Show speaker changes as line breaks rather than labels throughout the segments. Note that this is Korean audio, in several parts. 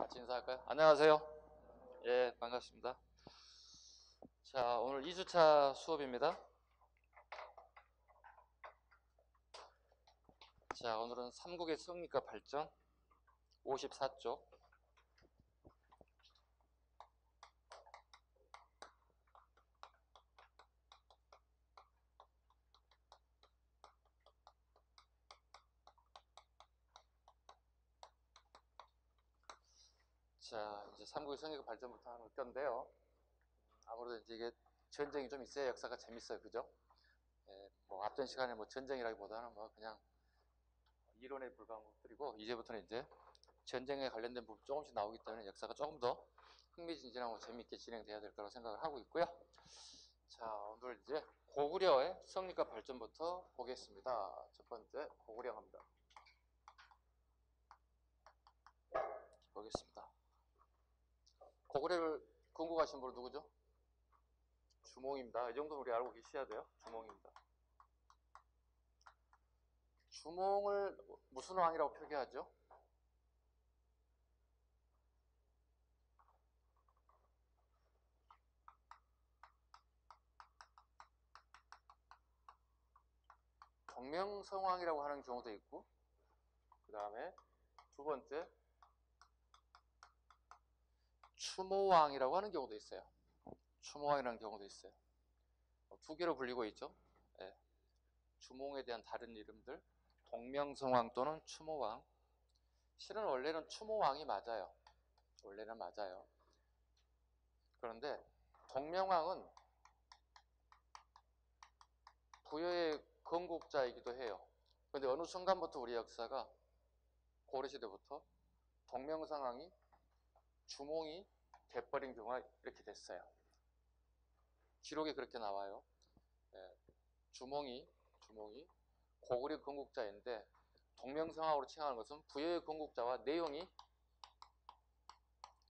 같이 인사할까요? 안녕하세요. 예, 반갑습니다. 자, 오늘 2주차 수업입니다. 자, 오늘은 삼국의 성립과 발전 54쪽. 자, 이제 삼국의 성립과 발전부터 하는 건데요. 아무래도 이제 이게 전쟁이 좀 있어야 역사가 재밌어요. 그죠? 예, 뭐 앞전 시간에 뭐 전쟁이라기보다는 뭐 그냥 이론에 불과한 것들이고, 이제부터는 이제 전쟁에 관련된 부분 조금씩 나오기 때문에 역사가 조금 더 흥미진진하고 재밌게 진행돼야 될 거라고 생각을 하고 있고요. 자, 오늘 이제 고구려의 성립과 발전부터 보겠습니다. 첫 번째 고구려 갑니다. 보겠습니다. 고구려를 궁금하신 분 누구죠? 주몽입니다. 이 정도는 우리 알고 계셔야 돼요. 주몽입니다. 주몽을 무슨 왕이라고 표기하죠? 동명성왕이라고 하는 경우도 있고, 그 다음에 두 번째 추모왕이라고 하는 경우도 있어요. 추모왕이라는 경우도 있어요. 두 개로 불리고 있죠. 네. 주몽에 대한 다른 이름들, 동명성왕 또는 추모왕. 실은 원래는 추모왕이 맞아요. 원래는 맞아요. 그런데 동명왕은 부여의 건국자이기도 해요. 그런데 어느 순간부터 우리 역사가 고려시대부터 동명성왕이 주몽이 돼버린 경우가 이렇게 됐어요. 기록에 그렇게 나와요. 예, 주몽이 고구려 건국자인데 동명성왕으로 칭하는 것은 부여의 건국자와 내용이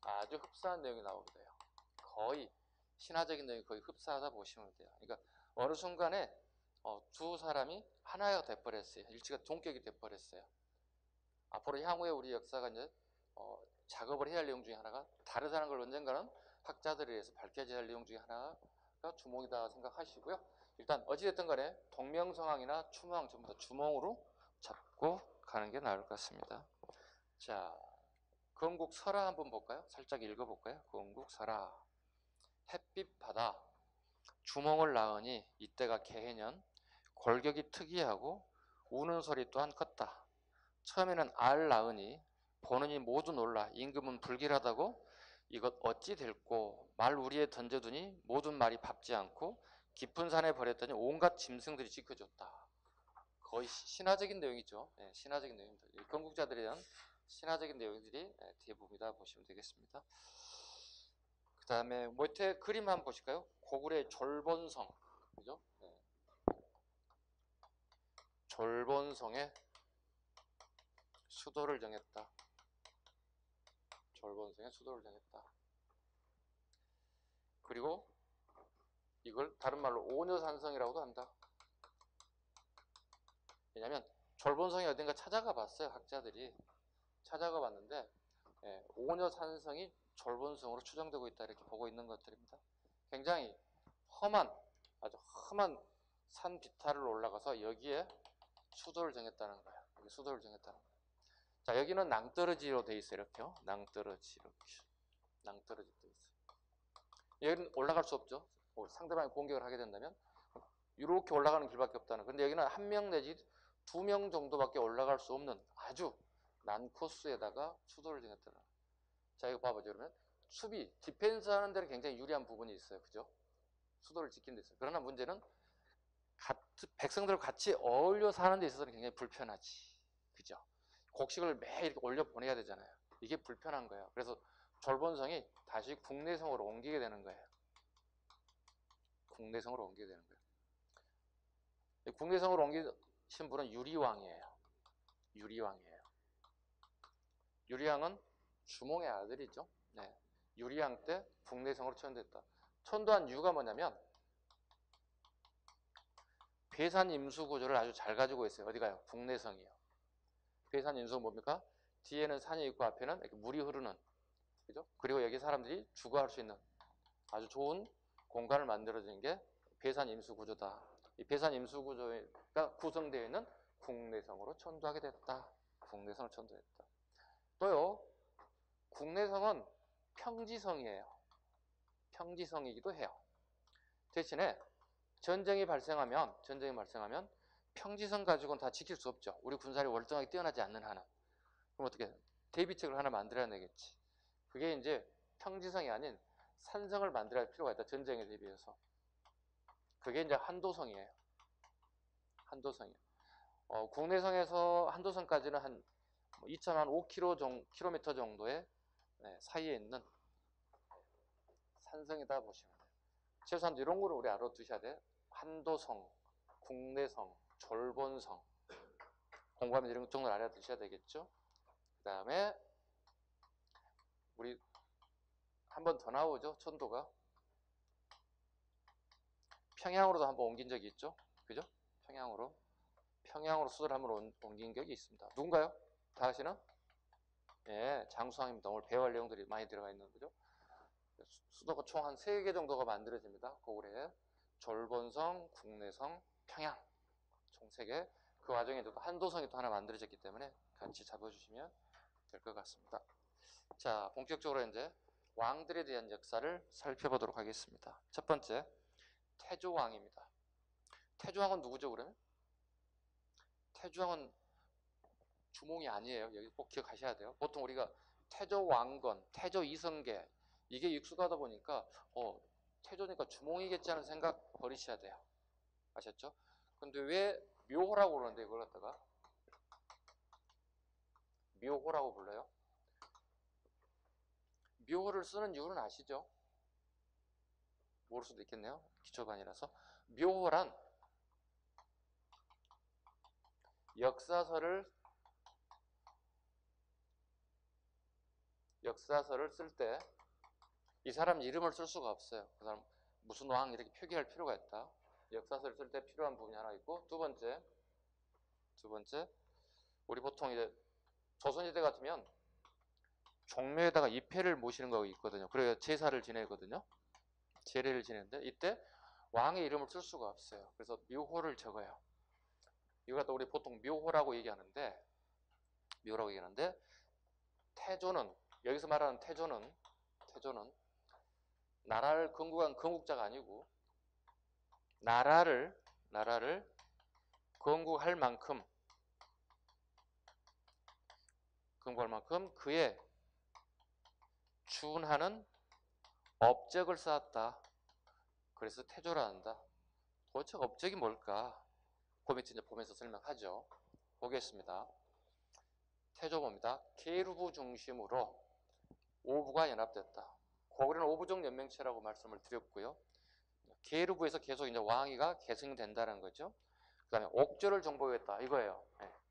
아주 흡사한 내용이 나오게 돼요. 거의 신화적인 내용이 거의 흡사하다 보시면 돼요. 그러니까 어느 순간에 두 사람이 하나가 돼버렸어요. 일치가 동격이 돼버렸어요. 앞으로 향후에 우리 역사가 이제 작업을 해야 할 내용 중에 하나가 다르다는 걸 언젠가는 학자들에 의해서 밝혀져야 할 내용 중에 하나가 주몽이다 생각하시고요. 일단 어찌됐든 간에 동명성왕이나 추모왕 전부 다 주몽으로 잡고 가는 게 나을 것 같습니다. 자, 건국설화 한번 볼까요? 살짝 읽어볼까요? 건국설화. 햇빛 바다 주몽을 낳으니 이때가 개해년 골격이 특이하고 우는 소리 또한 컸다. 처음에는 알 낳으니 보느니 모두 놀라 임금은 불길하다고 이것 어찌 될꼬 말 우리에 던져두니 모든 말이 밟지 않고 깊은 산에 버렸더니 온갖 짐승들이 지켜줬다. 거의 신화적인 내용이죠. 네, 신화적인 내용입니다. 건국자들에 대한 신화적인 내용들이 대부분이다 보시면 되겠습니다. 그 다음에 밑에 그림 한번 보실까요? 고구려의 졸본성, 그죠? 네. 졸본성에 수도를 정했다. 졸본성에 수도를 정했다. 그리고 이걸 다른 말로 오녀산성이라고도 한다. 왜냐하면 졸본성이 어딘가 찾아가 봤어요. 학자들이 찾아가 봤는데 오녀산성이 졸본성으로 추정되고 있다 이렇게 보고 있는 것들입니다. 굉장히 험한 아주 험한 산 비탈을 올라가서 여기에 수도를 정했다는 거예요. 여기 수도를 정했다는 거예요. 자, 여기는 낭떠러지로 되어 있어요. 이렇게요. 낭떠러지 이렇게 낭떠러지 되어 있어요. 여기는 올라갈 수 없죠. 상대방이 공격을 하게 된다면 이렇게 올라가는 길밖에 없다는. 근데 여기는 한 명 내지 두 명 정도밖에 올라갈 수 없는 아주 난 코스에다가 수도를 정했다는. 자, 이거 봐보죠. 그러면 수비, 디펜스 하는 데는 굉장히 유리한 부분이 있어요. 그죠? 수도를 지키는 데 있어요. 그러나 문제는 백성들과 같이 어울려 사는 데 있어서는 굉장히 불편하지. 그죠? 곡식을 매일 이렇게 올려 보내야 되잖아요. 이게 불편한 거예요. 그래서 졸본성이 다시 국내성으로 옮기게 되는 거예요. 국내성으로 옮기게 되는 거예요. 국내성으로 옮기신 분은 유리왕이에요. 유리왕이에요. 유리왕은 주몽의 아들이죠. 네. 유리왕 때 국내성으로 천도했다. 천도한 이유가 뭐냐면 괴산 임수 구조를 아주 잘 가지고 있어요. 어디가요? 국내성이요. 괴산 임수가 뭡니까? 뒤에는 산이 있고 앞에는 이렇게 물이 흐르는 그죠? 그리고 여기 사람들이 주거할 수 있는 아주 좋은 공간을 만들어주는 게 배산 임수 구조다. 이 배산 임수 구조가 구성되어 있는 국내성으로 천도하게 됐다. 국내성을 천도했다. 또요, 국내성은 평지성이에요. 평지성이기도 해요. 대신에 전쟁이 발생하면 평지성 가지고는 다 지킬 수 없죠. 우리 군사력이 월등하게 뛰어나지 않는 한은. 그럼 어떻게 대비책을 하나 만들어야 되겠지. 그게 이제 평지성이 아닌 산성을 만들어야 할 필요가 있다. 전쟁에 대비해서. 그게 이제 한도성이에요. 한도성이에요. 국내성에서 한도성까지는 한 2.5km 정도의 사이에 있는 산성이다 보시면 돼요. 최소한 이런 거를 우리 알아두셔야 돼요. 한도성, 국내성, 졸본성. 공부하면 이런 정도를 알아두셔야 되겠죠. 그 다음에 우리 한 번 더 나오죠. 천도가. 평양으로도 한번 옮긴 적이 있죠. 그죠? 평양으로 수도를 한번 옮긴 적이 있습니다. 누군가요? 다 아시나? 예, 장수왕입니다. 오늘 배워할 내용들이 많이 들어가 있는 거죠. 수도가 총 한 3개 정도가 만들어집니다. 고구려에. 졸본성, 국내성, 평양. 총 3개. 그 와중에도 한도성이 또 하나 만들어졌기 때문에 같이 잡아주시면 될 것 같습니다. 자, 본격적으로 이제 왕들에 대한 역사를 살펴보도록 하겠습니다. 첫 번째, 태조왕입니다. 태조왕은 누구죠, 그러면? 태조왕은 주몽이 아니에요. 여기 꼭 기억하셔야 돼요. 보통 우리가 태조왕건, 태조이성계 이게 익숙하다 보니까 태조니까 주몽이겠지 하는 생각 버리셔야 돼요. 아셨죠? 근데 왜 묘호라고 그러는데 이걸 갖다가 묘호라고 불러요? 묘호를 쓰는 이유는 아시죠? 모를 수도 있겠네요. 기초반이라서. 묘호란 역사서를 쓸 때 이 사람 이름을 쓸 수가 없어요. 그 사람 무슨 왕 이렇게 표기할 필요가 있다. 역사서를 쓸 때 필요한 부분이 하나 있고, 두 번째 우리 보통 이제 조선시대 같으면 종묘에다가 입회를 모시는 거 있거든요. 그래서 제사를 지내거든요. 제례를 지내는데 이때 왕의 이름을 쓸 수가 없어요. 그래서 묘호를 적어요. 이거 갖다 우리 보통 묘호라고 얘기하는데 태조는, 여기서 말하는 태조는 나라를 건국한 건국자가 아니고 나라를 건국할 만큼 그에 준하는 업적을 쌓았다. 그래서 태조라 한다. 도대체 업적이 뭘까? 그 밑에 이제 보면서 설명하죠. 보겠습니다. 태조봅니다. 계류부 중심으로 오부가 연합됐다. 고구려는 오부족 연맹체라고 말씀을 드렸고요. 계류부에서 계속 이제 왕위가 계승이 된다는 거죠. 그 다음에 옥조를 정복했다. 이거예요.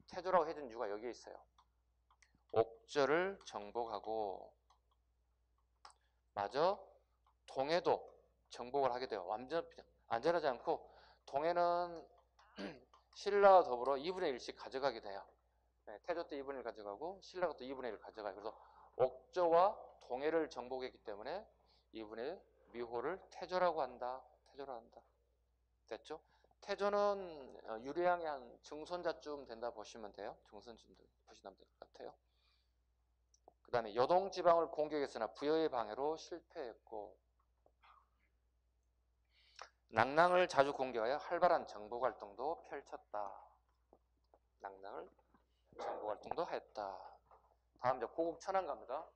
태조라고 해준 이유가 여기에 있어요. 옥조를 정복하고 마저 동해도 정복을 하게 돼요. 완전 안전하지 않고 동해는 신라와 더불어 2분의 1씩 가져가게 돼요. 태조 때 2분의 1 가져가고 신라가 또 2분의 1 가져가요. 그래서 옥조와 동해를 정복했기 때문에 2분의 1 묘호를 태조라고 한다. 됐죠? 태조는 유래양의 한 증손자쯤 된다 보시면 돼요. 증손쯤 보시면 될 것 같아요. 그 다음에 여동지방을 공격했으나 부여의 방해로 실패했고, 낭랑을 자주 공격하여 활발한 정복활동도 펼쳤다. 낭랑을 정복활동도 했다. 다음 이제 고국 천안 갑니다.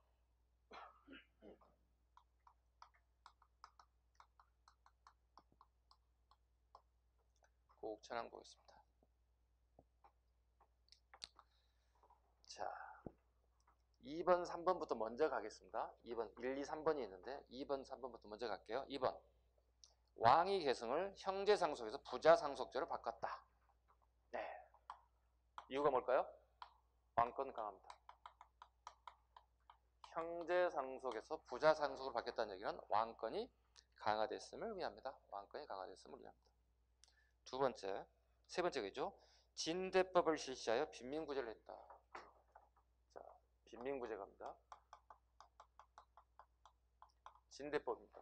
고국 천안 보겠습니다. 자, 2번, 3번부터 먼저 가겠습니다. 2번, 1, 2, 3번이 있는데 2번, 3번부터 먼저 갈게요. 2번, 왕위 계승을 형제상속에서 부자상속제로 바꿨다. 네. 이유가 뭘까요? 왕권 강화입니다. 형제상속에서 부자상속으로 바뀌었다는 얘기는 왕권이 강화됐음을 의미합니다. 두 번째, 세 번째겠죠. 진대법을 실시하여 빈민구제를 했다. 자, 빈민구제 갑니다. 진대법입니다.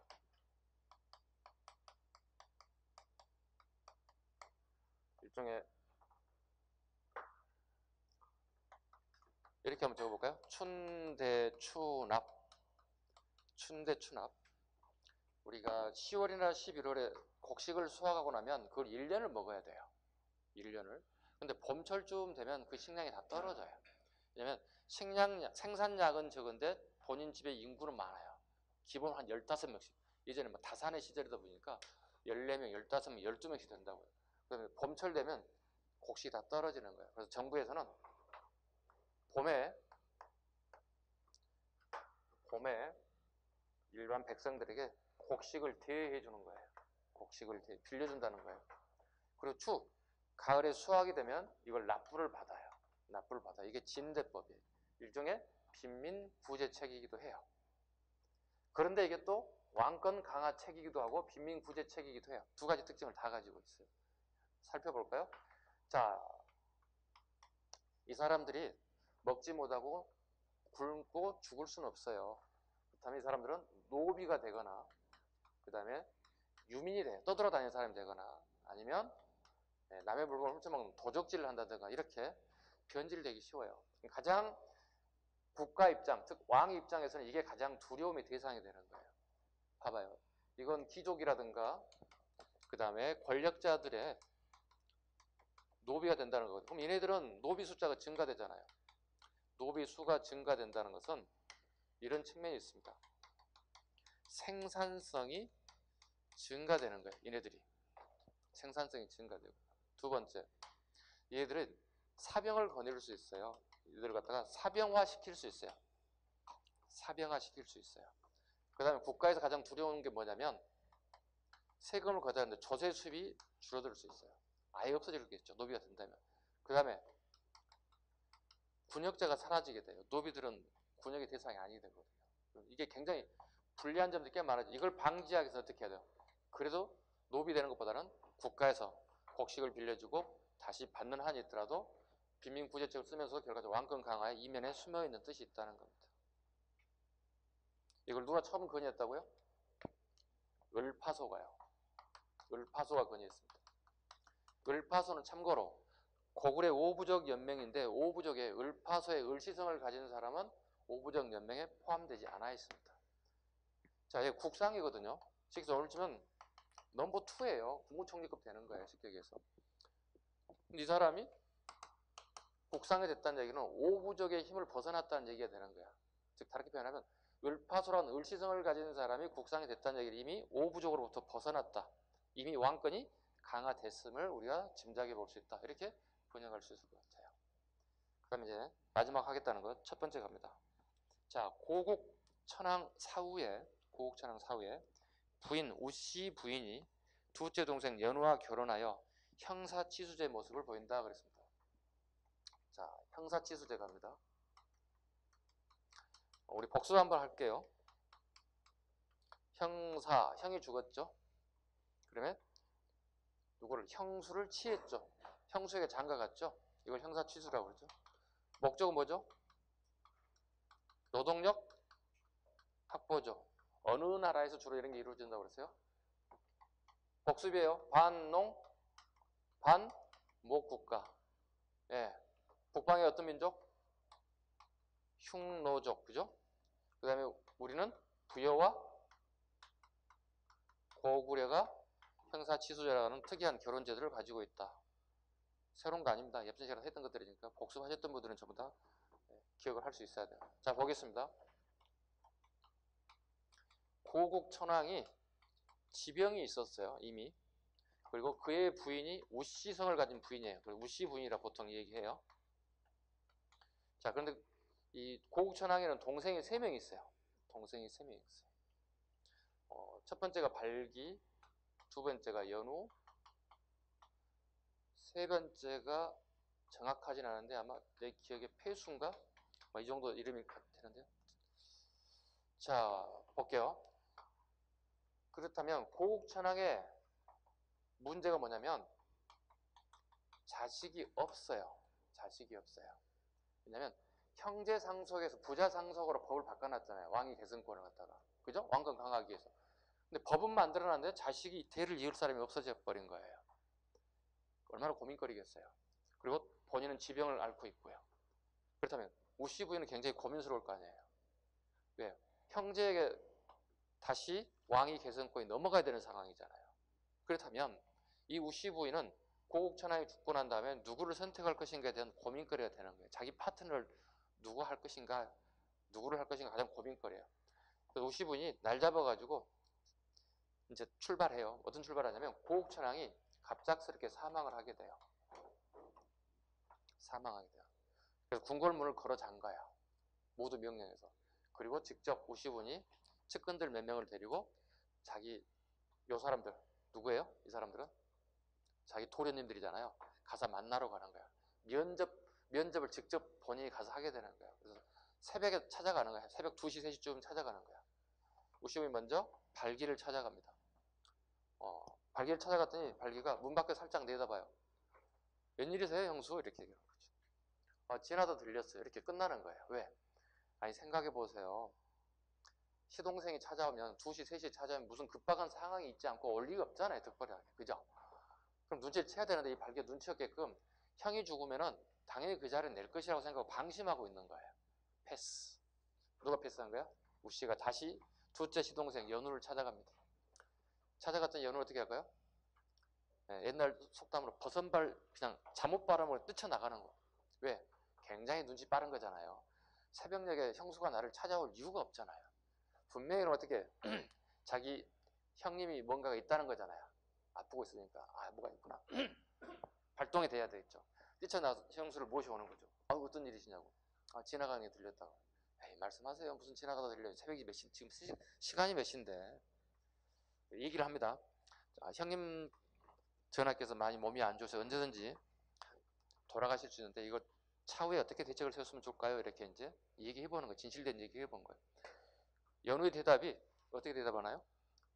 일종의 이렇게 한번 적어볼까요? 춘대추납. 춘대추납. 우리가 10월이나 11월에 곡식을 수확하고 나면 그걸 1년을 먹어야 돼요. 1년을. 근데 봄철쯤 되면 그 식량이 다 떨어져요. 왜냐면 생산량은 적은데 본인 집에 인구는 많아요. 기본 한 15명씩. 예전에 뭐 다산의 시절이다 보니까 14명, 15명, 12명씩 된다고요. 그러면 봄철 되면 곡식이 다 떨어지는 거예요. 그래서 정부에서는 봄에 일반 백성들에게 곡식을 대여해 주는 거예요. 곡식을 빌려준다는 거예요. 그리고 가을에 수확이 되면 이걸 납부를 받아요. 납부를 받아. 이게 진대법이에요. 일종의 빈민 구제책이기도 해요. 그런데 이게 또 왕권 강화책이기도 하고 빈민 구제책이기도 해요. 두 가지 특징을 다 가지고 있어요. 살펴볼까요? 자, 이 사람들이 먹지 못하고 굶고 죽을 수는 없어요. 그렇다면 이 사람들은 노비가 되거나 그 다음에 유민이 돼 떠돌아다니는 사람이 되거나 아니면 남의 물건을 훔쳐먹는 도적질을 한다든가 이렇게 변질되기 쉬워요. 가장 국가 입장, 즉 왕의 입장에서는 이게 가장 두려움의 대상이 되는 거예요. 봐봐요. 이건 귀족이라든가 그 다음에 권력자들의 노비가 된다는 거거든요. 그럼 얘네들은 노비 숫자가 증가되잖아요. 노비 수가 증가된다는 것은 이런 측면이 있습니다. 생산성이 증가되는 거예요. 얘네들이. 생산성이 증가되고. 두 번째, 얘들은 사병을 거느릴 수 있어요. 얘들을 갖다가 사병화 시킬 수 있어요. 사병화 시킬 수 있어요. 그 다음에 국가에서 가장 두려운 게 뭐냐면 세금을 걷어야 하는데 조세 수입이 줄어들 수 있어요. 아예 없어지겠죠. 노비가 된다면. 그 다음에 군역자가 사라지게 돼요. 노비들은 군역의 대상이 아니게 되거든요. 이게 굉장히 불리한 점들이 꽤 많아요. 이걸 방지하기 위해서 어떻게 해야 돼요? 그래도 노비 되는 것보다는 국가에서 곡식을 빌려주고 다시 받는 한이 있더라도 빈민구제책을 쓰면서 결과적으로 왕권 강화에 이면에 숨어있는 뜻이 있다는 겁니다. 이걸 누가 처음 건의했다고요? 을파소가요. 을파소가 건의했습니다. 을파소는 참고로 고구려 오부족 연맹인데 오부족의 을파소의 을시성을 가진 사람은 오부족 연맹에 포함되지 않아 있습니다. 자, 이게 국상이거든요. 쉽게 오늘 치면 넘버 2예요. 국무총리급 되는 거예요. 쉽게 얘기해서. 이 사람이 국상이 됐다는 얘기는 오부족의 힘을 벗어났다는 얘기가 되는 거야. 즉 다르게 표현하면 을파소라는 을시성을 가진 사람이 국상이 됐다는 얘기는 이미 오부족으로부터 벗어났다. 이미 왕권이 강화됐음을 우리가 짐작해 볼 수 있다. 이렇게 번역할 수 있을 것 같아요. 그 다음에 이제 마지막 하겠다는 것 첫 번째 갑니다. 자, 고국천왕 사후에 부인 우씨 부인이 둘째 동생 연우와 결혼하여 형사치수제 모습을 보인다 그랬습니다. 자, 형사치수제 갑니다. 우리 복수 한번 할게요. 형이 죽었죠. 그러면 누구를 형수를 치했죠. 형수에게 장가갔죠. 이걸 형사치수라고 그러죠. 목적은 뭐죠? 노동력 확보죠. 어느 나라에서 주로 이런 게 이루어진다고 그랬어요? 복수비예요. 반농, 반목국가. 예. 북방의 어떤 민족? 흉노족, 그죠? 그 다음에 우리는 부여와 고구려가 형사치수제라는 특이한 결혼제도를 가지고 있다. 새로운 거 아닙니다. 예전 시간에 했던 것들이니까 복습하셨던 분들은 전부 다 기억을 할 수 있어야 돼요. 자, 보겠습니다. 고국천왕이 지병이 있었어요. 이미. 그리고 그의 부인이 우씨성을 가진 부인이에요. 우씨 부인이라 보통 얘기해요. 자, 그런데 이 고국천왕에는 동생이 3명이 있어요. 동생이 3명이 있어요. 첫 번째가 발기, 두 번째가 연우, 세 번째가 정확하진 않은데 아마 내 기억에 폐수인가? 이 정도 이름이 되는데요. 자, 볼게요. 그렇다면 고국천왕의 문제가 뭐냐면 자식이 없어요. 자식이 없어요. 왜냐면 형제 상속에서 부자 상속으로 법을 바꿔놨잖아요. 왕이 계승권을 갖다가. 그죠? 왕권 강화하기 위해서. 근데 법은 만들어놨는데 자식이 대를 이을 사람이 없어져 버린 거예요. 얼마나 고민거리겠어요. 그리고 본인은 지병을 앓고 있고요. 그렇다면 우씨 부인은 굉장히 고민스러울 거 아니에요. 왜? 형제에게 다시 왕위 계승권이 넘어가야 되는 상황이잖아요. 그렇다면 이 우씨 부인은 고국천왕이 죽고 난 다음에 누구를 선택할 것인가에 대한 고민거리가 되는 거예요. 자기 파트너를 누구 할 것인가, 누구를 할 것인가 가장 고민거리예요. 그래서 우씨 부인이 날 잡아가지고 이제 출발해요. 어떤 출발하냐면 고국천왕이 갑작스럽게 사망을 하게 돼요. 사망하게 돼요. 그래서 궁궐문을 걸어 잠가요. 모두 명령해서. 그리고 직접 우씨 부인이 측근들 몇 명을 데리고 자기 요 사람들 누구예요? 이 사람들은 자기 도련님들이잖아요. 가서 만나러 가는 거야. 면접을 직접 본인이 가서 하게 되는 거야. 그래서 새벽에 찾아가는 거야. 새벽 2시, 3시쯤 찾아가는 거야. 우씨 부인이 먼저 발기를 찾아갑니다. 발기를 찾아갔더니 발기가 문 밖에 살짝 내다봐요. 웬일이세요, 형수? 이렇게 얘기하는 거죠. 지나다 들렸어요. 이렇게 끝나는 거예요. 왜? 아니, 생각해보세요. 시동생이 찾아오면 2시, 3시에 찾아오면 무슨 급박한 상황이 있지 않고 올 리가 없잖아요. 특별하게. 그죠? 그럼 눈치를 채야 되는데 이 발기가 눈치였게끔 형이 죽으면은 당연히 그 자리를 낼 것이라고 생각하고 방심하고 있는 거예요. 패스. 누가 패스한 거야? 우씨가 다시 둘째 시동생 연우를 찾아갑니다. 찾아갔더니 연우를 어떻게 할까요? 옛날 속담으로 버선발 그냥 잠옷바람으로 뛰쳐나가는 거. 왜? 굉장히 눈치 빠른 거잖아요. 새벽녘에 형수가 나를 찾아올 이유가 없잖아요. 분명히 어떻게 자기 형님이 뭔가가 있다는 거잖아요. 아프고 있으니까 뭐가 있구나. 발동이 돼야 되겠죠. 뛰쳐나와서 형수를 모셔오는 거죠. 어떤 일이시냐고. 지나가는 게 들렸다고. 에이, 말씀하세요. 무슨 지나가다 들려요. 새벽이 몇 시, 지금 시간이 몇 시인데. 얘기를 합니다. 형님 전하께서 많이 몸이 안 좋으셔서 언제든지 돌아가실 수 있는데 이거 차후에 어떻게 대책을 세웠으면 좋을까요? 이렇게 이제 얘기해보는 거예요. 진실된 얘기해본 거예요. 연우의 대답이 어떻게 대답하나요?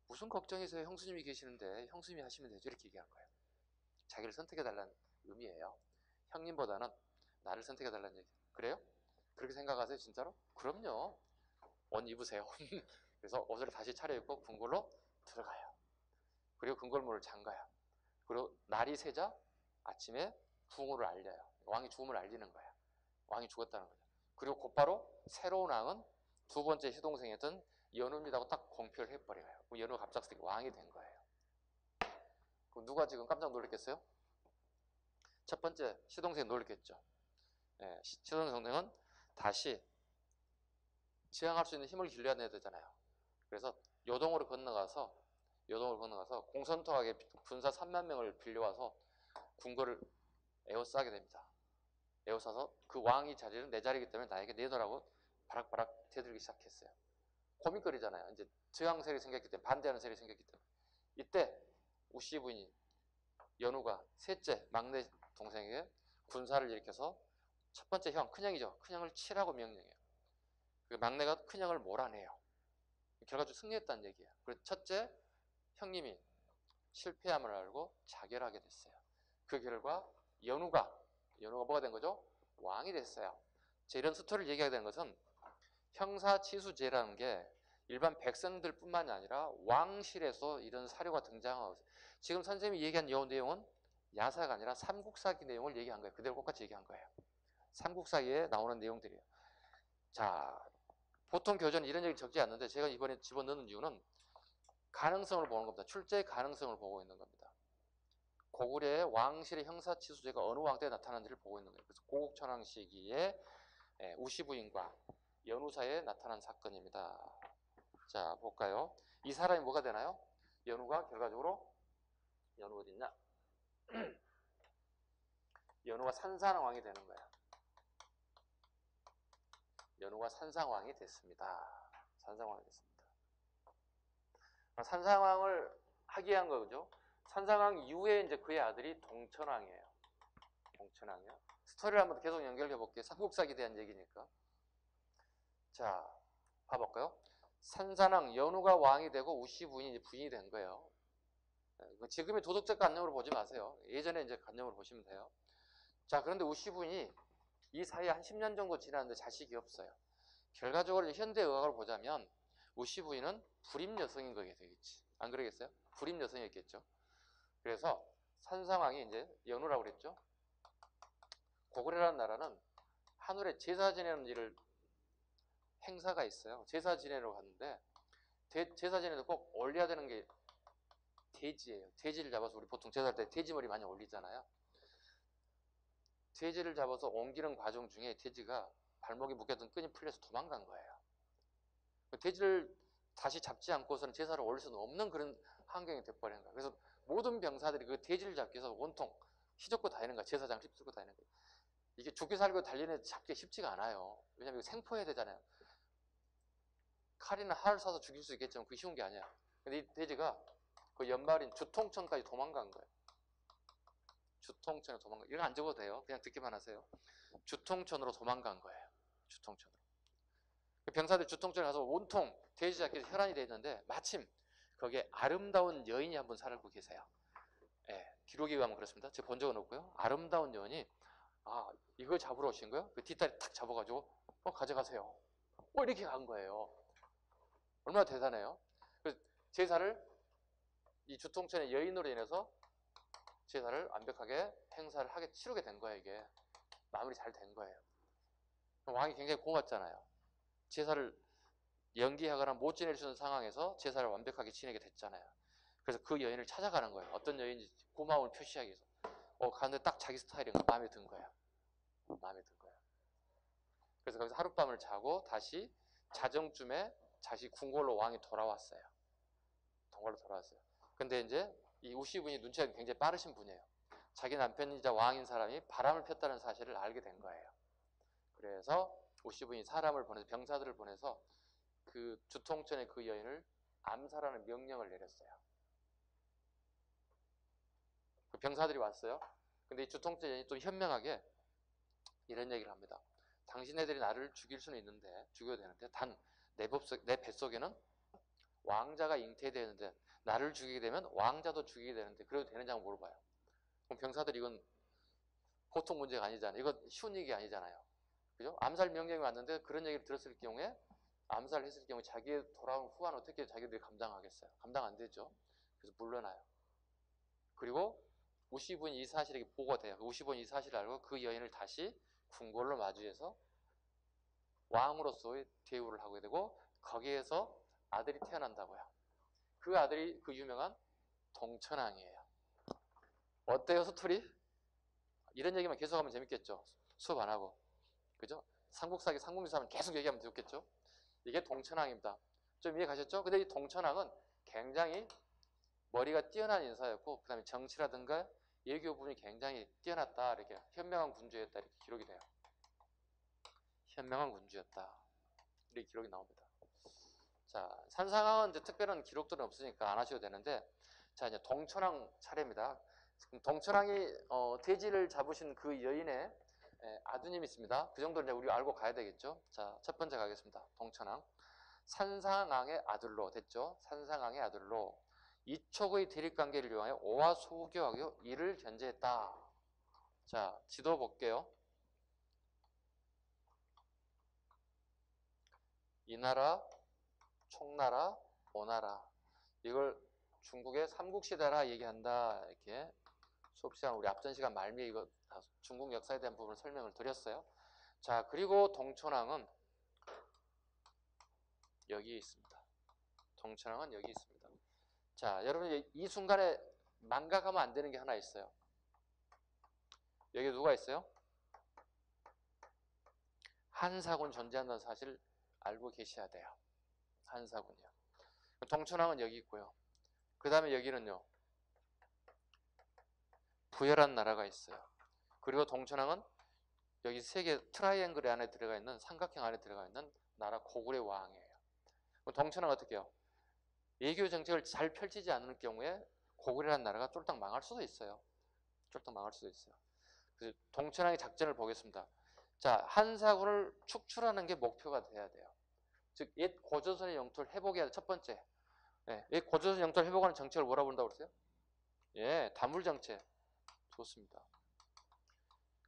무슨 걱정이세요? 형수님이 계시는데 형수님이 하시면 되죠. 이렇게 얘기한 거예요. 자기를 선택해달라는 의미예요. 형님보다는 나를 선택해달라는 얘기. 그래요? 그렇게 생각하세요? 진짜로? 그럼요. 옷 입으세요. 그래서 옷을 다시 차려입고 궁궐로 들어가요. 그리고 궁궐문을 잠가요. 그리고 날이 새자 아침에 부흥을 알려요. 왕이 죽음을 알리는 거야. 왕이 죽었다는 거죠. 그리고 곧바로 새로운 왕은 두 번째 시동생이었던 연우입니다고 딱 공표를 해버려요. 연우가 갑작스럽게 왕이 된 거예요. 그럼 누가 지금 깜짝 놀랐겠어요? 첫 번째 시동생이 놀랐겠죠. 시동생은 다시 지향할 수 있는 힘을 길러내야 되잖아요. 그래서 요동으로 건너가서 공선토하게 군사 3만 명을 빌려와서 궁궐을 에워싸게 됩니다. 에워싸서 그 왕이 자리는 내 자리이기 때문에 나에게 내놓으라고 바락바락 대들기 시작했어요. 고민거리잖아요. 이제 저항 세력이 생겼기 때문에, 반대하는 세력이 생겼기 때문에. 이때 우씨 부인이 연우가 셋째 막내 동생에게 군사를 일으켜서 첫 번째 형, 큰형이죠. 큰형을 치라고 명령해요. 그 막내가 큰형을 몰아내요. 결과적으로 승리했다는 얘기예요. 그래서 첫째 형님이 실패함을 알고 자결하게 됐어요. 그 결과 연우가 뭐가 된 거죠? 왕이 됐어요. 이런 스토리를 얘기하게 된 것은 형사치수제라는 게 일반 백성들 뿐만이 아니라 왕실에서 이런 사료가 등장하고 있어요. 지금 선생님이 얘기한 이 내용은 야사가 아니라 삼국사기 내용을 얘기한 거예요. 그대로 똑같이 얘기한 거예요. 삼국사기에 나오는 내용들이에요. 자, 보통 교재는 이런 얘기 적지 않는데 제가 이번에 집어넣는 이유는 가능성을 보는 겁니다. 출제의 가능성을 보고 있는 겁니다. 고구려의 왕실의 형사치수제가 어느 왕 때 나타난지를 보고 있는 거예요. 그래서 고국천왕 시기에 우씨 부인과 연우 사이에 나타난 사건입니다. 자, 볼까요? 이 사람이 뭐가 되나요? 연우가 결과적으로 연우 어디 있냐? 연우가 산산왕이 되는 거예요. 연우가 산상왕이 됐습니다. 산상왕이 됐습니다. 산상왕을 하게 한 거죠. 산상왕 이후에 이제 그의 아들이 동천왕이에요. 동천왕이요. 스토리를 한번 계속 연결해 볼게요. 삼국사기에 대한 얘기니까. 자, 봐볼까요? 산산왕 연우가 왕이 되고 우씨 부인이 부인이 된 거예요. 지금의 도덕적 관념으로 보지 마세요. 예전에 이제 관념으로 보시면 돼요. 자, 그런데 우씨 부인이 이 사이에 한 10년 정도 지났는데 자식이 없어요. 결과적으로 현대 의학을 보자면 우씨 부인은 불임 여성인 거게 되겠지. 안 그러겠어요? 불임 여성이었겠죠. 그래서 산상왕이 이제 연후라고 그랬죠. 고구려라는 나라는 하늘에 제사 지내는 일을 행사가 있어요. 제사 지내러 갔는데 제사 지내도 꼭 올려야 되는 게 돼지예요. 돼지를 잡아서 우리 보통 제사할 때 돼지머리 많이 올리잖아요. 돼지를 잡아서 옮기는 과정 중에 돼지가 발목에 묶였던 끈이 풀려서 도망간 거예요. 돼지를 다시 잡지 않고서는 제사를 올릴 수는 없는 그런 환경이 돼버리는 거예요. 그래서 모든 병사들이 그 돼지를 잡기 위해서 온통 휘젓고 다니는 거야. 제사장 휩쓸고 다니는 거예요. 이게 죽기 살고 달리는 애 잡기 쉽지가 않아야 왜냐면 이거 생포해야 되잖아요. 칼이나 활을 쏴서 죽일 수 있겠지만 그게 쉬운 게 아니야. 근데 이 돼지가 그 연말인 주통천까지 도망간 거예요. 주통천에 도망간 이거 안 적어도 돼요. 그냥 듣기만 하세요. 주통천으로 도망간 거예요. 주통천으로. 병사들 주통천에 가서 온통 돼지 잡기 위해서 혈안이 되어 있는데 마침 거기에 아름다운 여인이 한 분 살고 계세요. 예, 기록에 의하면 그렇습니다. 제가 본 적은 없고요. 아름다운 여인이 이걸 잡으러 오신 거예요? 그 뒷다리 탁 잡아가지고 가져가세요. 이렇게 간 거예요. 얼마나 대단해요. 그래서 제사를 이 주통천의 여인으로 인해서 제사를 완벽하게 행사를 치르게 된 거예요. 이게 마무리 잘 된 거예요. 왕이 굉장히 고맙잖아요. 제사를 연기하거나 못 지낼 수 있는 상황에서 제사를 완벽하게 지내게 됐잖아요. 그래서 그 여인을 찾아가는 거예요. 어떤 여인인지 고마움을 표시하기 위해서. 가는데 딱 자기 스타일인 거 마음에 든 거예요. 마음에 든 거예요. 그래서 거기서 하룻밤을 자고 다시 자정쯤에 다시 궁궐로 왕이 돌아왔어요. 궁궐로 돌아왔어요. 근데 이제 이 우씨 분이 눈치가 굉장히 빠르신 분이에요. 자기 남편이자 왕인 사람이 바람을 폈다는 사실을 알게 된 거예요. 그래서 우씨 분이 사람을 보내서 병사들을 보내서 그 주통천의 그 여인을 암살하는 명령을 내렸어요. 그 병사들이 왔어요. 근데 이 주통천 여인이 또 현명하게 이런 얘기를 합니다. 당신네들이 나를 죽일 수는 있는데 죽여도 되는데 단 내 뱃속에는 왕자가 잉태되는데 나를 죽이게 되면 왕자도 죽이게 되는데 그래도 되는지 한번 물어봐요. 그럼 병사들이 이건 보통 문제가 아니잖아요. 이건 쉬운 얘기 아니잖아요. 그죠? 암살 명령이 왔는데 그런 얘기를 들었을 경우에 암살을 했을 경우에 자기의 돌아온 후환 어떻게 자기들이 감당하겠어요? 감당 안 되죠. 그래서 물러나요. 그리고 우씨 분이 이 사실이 보고가 돼요. 우씨 분이 이 사실을 알고 그 여인을 다시 궁궐로 마주해서 왕으로서의 대우를 하게 되고 거기에서 아들이 태어난다고요. 그 아들이 그 유명한 동천왕이에요. 어때요, 스토리? 이런 얘기만 계속하면 재밌겠죠. 수업 안 하고. 그죠? 삼국사기, 삼국유사 하면 계속 얘기하면 좋겠죠? 이게 동천왕입니다. 좀 이해 가셨죠? 근데 이 동천왕은 굉장히 머리가 뛰어난 인사였고, 그 다음에 정치라든가 외교 부분이 굉장히 뛰어났다. 이렇게 현명한 군주였다. 이렇게 기록이 돼요. 현명한 군주였다. 이렇게 기록이 나옵니다. 자, 산상왕은 이제 특별한 기록들은 없으니까 안 하셔도 되는데, 자, 이제 동천왕 차례입니다. 동천왕이 돼지를 잡으신 그 여인의 아드님이 있습니다. 그 정도는 이제 우리 알고 가야 되겠죠. 자, 첫 번째 가겠습니다. 동천왕. 산상왕의 아들로 됐죠. 산상왕의 아들로 이촉의 대립관계를 이용하여 오와 소교하고 이를 견제했다. 자, 지도 볼게요. 이 나라, 총나라, 오나라. 이걸 중국의 삼국시대라 얘기한다. 이렇게 수업 시간 우리 앞전 시간 말미에 이거 중국 역사에 대한 부분을 설명을 드렸어요. 자, 그리고 동천왕은 여기 있습니다. 동천왕은 여기 있습니다. 자, 여러분 이 순간에 망각하면 안 되는 게 하나 있어요. 여기 누가 있어요? 한사군 존재한다는 사실을 알고 계셔야 돼요. 한사군이요. 동천왕은 여기 있고요. 그 다음에 여기는요. 부여란 나라가 있어요. 그리고 동천왕은 여기 세 개 트라이앵글 안에 들어가 있는 삼각형 안에 들어가 있는 나라 고구려 왕이에요. 동천왕은 어떻게 해요? 외교 정책을 잘 펼치지 않을 경우에 고구려라는 나라가 쫄딱 망할 수도 있어요. 쫄딱 망할 수도 있어요. 그래서 동천왕의 작전을 보겠습니다. 자, 한사군을 축출하는 게 목표가 돼야 돼요. 즉, 옛 고조선의 영토를 회복해야 돼. 첫 번째. 옛 고조선 영토를 회복하는 정책을 뭐라고 부른다고 그랬어요? 예, 다물정책. 좋습니다.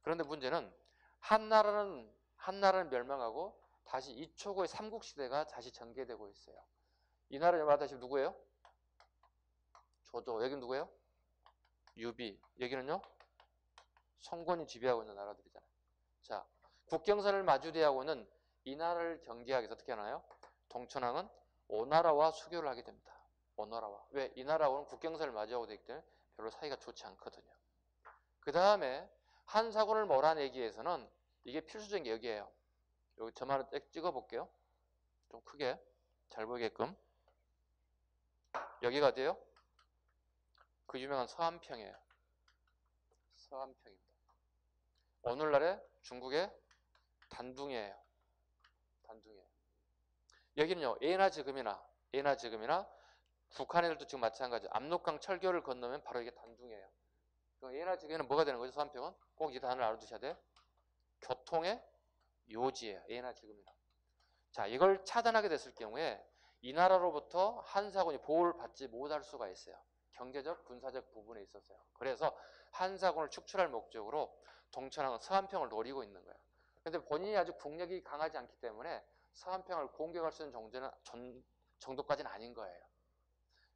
그런데 문제는 한나라는 멸망하고 다시 이초고의 삼국시대가 다시 전개되고 있어요. 이 나라를 말하다시 누구예요? 조조. 여기는 누구예요? 유비. 여기는요? 성곤이 지배하고 있는 나라들이잖아요. 자, 국경선을 마주대하고 있는 이 나라를 경계하기 위해서 어떻게 하나요? 동천왕은 오나라와 수교를 하게 됩니다. 오나라와. 왜? 이 나라하고는 국경선을 마주하고 있기 때문에 별로 사이가 좋지 않거든요. 그 다음에 한사군을 몰아내기 위해서는 이게 필수적인 게 여기예요. 여기 점 하나 찍어 볼게요. 좀 크게 잘 보이게끔. 여기가 어디예요? 그 유명한 서안평이에요. 서안평입니다. 오늘날의 중국의 단둥이에요. 단둥이에요. 여기는요, 예나 지금이나 북한애들도 지금 마찬가지. 압록강 철교를 건너면 바로 이게 단둥이에요. 예나 지금에는 뭐가 되는 거죠? 서안평은 꼭 이 단어를 알아두셔야 돼. 교통의 요지예요. 예나 지금이나. 자, 이걸 차단하게 됐을 경우에 이 나라로부터 한사군이 보호를 받지 못할 수가 있어요. 경제적, 군사적 부분에 있어서요. 그래서 한사군을 축출할 목적으로 동천왕은 서안평을 노리고 있는 거예요. 그런데 본인이 아주 국력이 강하지 않기 때문에 서안평을 공격할 수 있는 정도까지는 아닌 거예요.